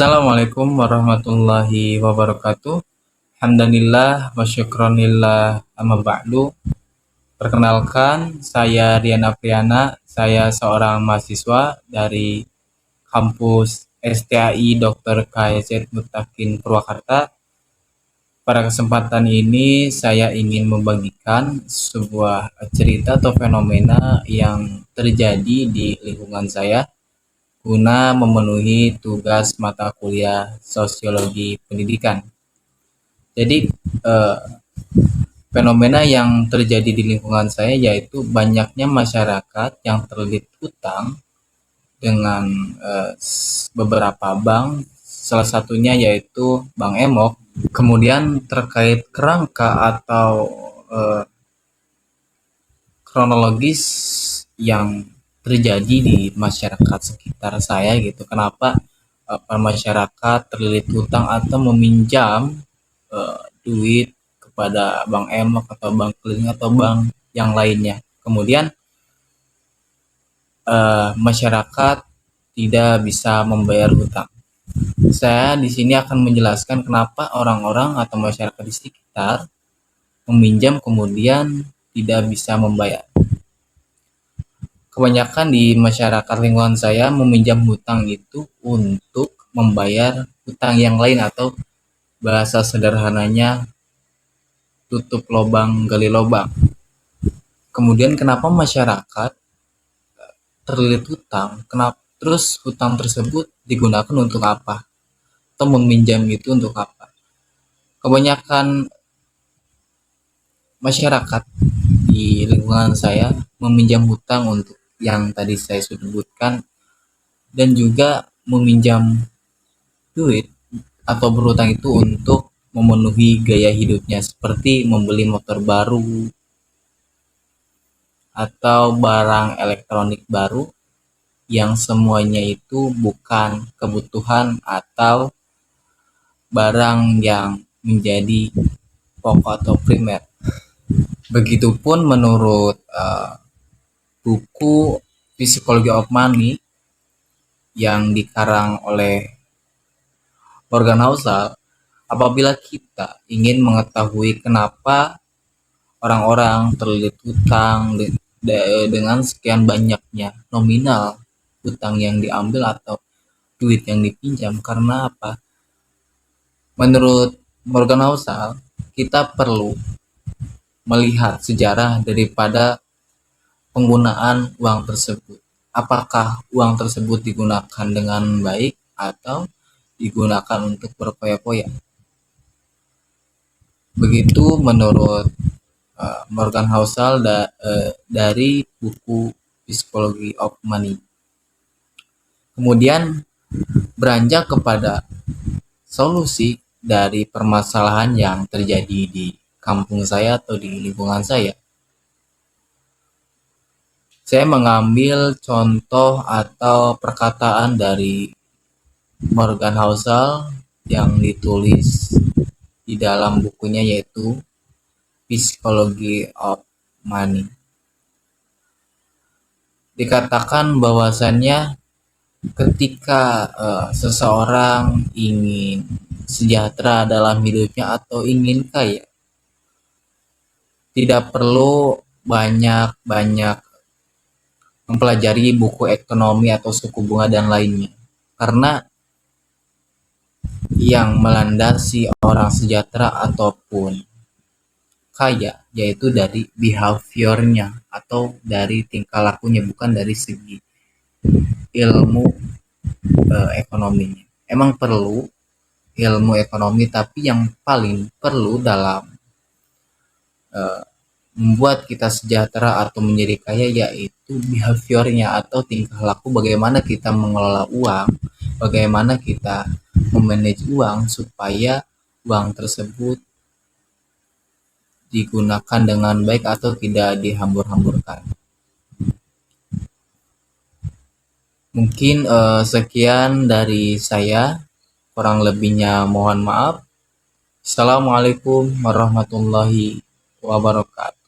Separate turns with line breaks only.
Assalamualaikum warahmatullahi wabarakatuh. Alhamdulillah wa syukronillah amma ba'du. Perkenalkan, saya Rian Afriana. Saya seorang mahasiswa dari kampus STAI Dr. KZ Mutakin Purwakarta. Pada kesempatan ini saya ingin membagikan sebuah cerita atau fenomena yang terjadi di lingkungan saya guna memenuhi tugas mata kuliah Sosiologi Pendidikan. Jadi eh, fenomena yang terjadi di lingkungan saya yaitu banyaknya masyarakat yang terlilit hutang dengan beberapa bank, salah satunya yaitu Bank Emok. Kemudian terkait kerangka atau eh, kronologis yang terjadi di masyarakat sekitar saya gitu. Kenapa masyarakat terlilit hutang atau meminjam duit kepada bank emak atau bank keliling atau bank yang lainnya. Kemudian masyarakat tidak bisa membayar hutang. Saya di sini akan menjelaskan kenapa orang-orang atau masyarakat di sekitar meminjam kemudian tidak bisa membayar. Kebanyakan di masyarakat lingkungan saya meminjam hutang itu untuk membayar hutang yang lain atau bahasa sederhananya tutup lubang gali lubang. Kemudian kenapa masyarakat terlilit hutang? Kenapa terus hutang tersebut digunakan untuk apa? Atau meminjam itu untuk apa? Kebanyakan masyarakat di lingkungan saya meminjam hutang untuk yang tadi saya sebutkan dan juga meminjam duit atau berhutang itu untuk memenuhi gaya hidupnya seperti membeli motor baru atau barang elektronik baru yang semuanya itu bukan kebutuhan atau barang yang menjadi pokok atau primer. Begitupun menurut buku Psychology of Money yang dikarang oleh Morgan Housel, apabila kita ingin mengetahui kenapa orang-orang terlilit hutang dengan sekian banyaknya nominal hutang yang diambil atau duit yang dipinjam, karena apa? Menurut Morgan Housel, kita perlu melihat sejarah daripada penggunaan uang tersebut. Apakah uang tersebut digunakan dengan baik atau digunakan untuk berfoya-foya? Begitu menurut Morgan Housel dari buku Psychology of Money. Kemudian beranjak kepada solusi dari permasalahan yang terjadi di kampung saya atau di lingkungan saya. Saya mengambil contoh atau perkataan dari Morgan Housel yang ditulis di dalam bukunya yaitu Psychology of Money. Dikatakan bahwasannya ketika seseorang ingin sejahtera dalam hidupnya atau ingin kaya, tidak perlu banyak-banyak mempelajari buku ekonomi atau suku bunga dan lainnya, karena yang melandasi orang sejahtera ataupun kaya yaitu dari behaviornya atau dari tingkah lakunya, bukan dari segi ilmu ekonominya. Emang perlu ilmu ekonomi, tapi yang paling perlu dalam membuat kita sejahtera atau menjadi kaya yaitu behaviornya atau tingkah laku, bagaimana kita mengelola uang, bagaimana kita memanage uang supaya uang tersebut digunakan dengan baik atau tidak dihambur-hamburkan. Mungkin sekian dari saya, kurang lebihnya mohon maaf. Assalamualaikum warahmatullahi wabarakatuh.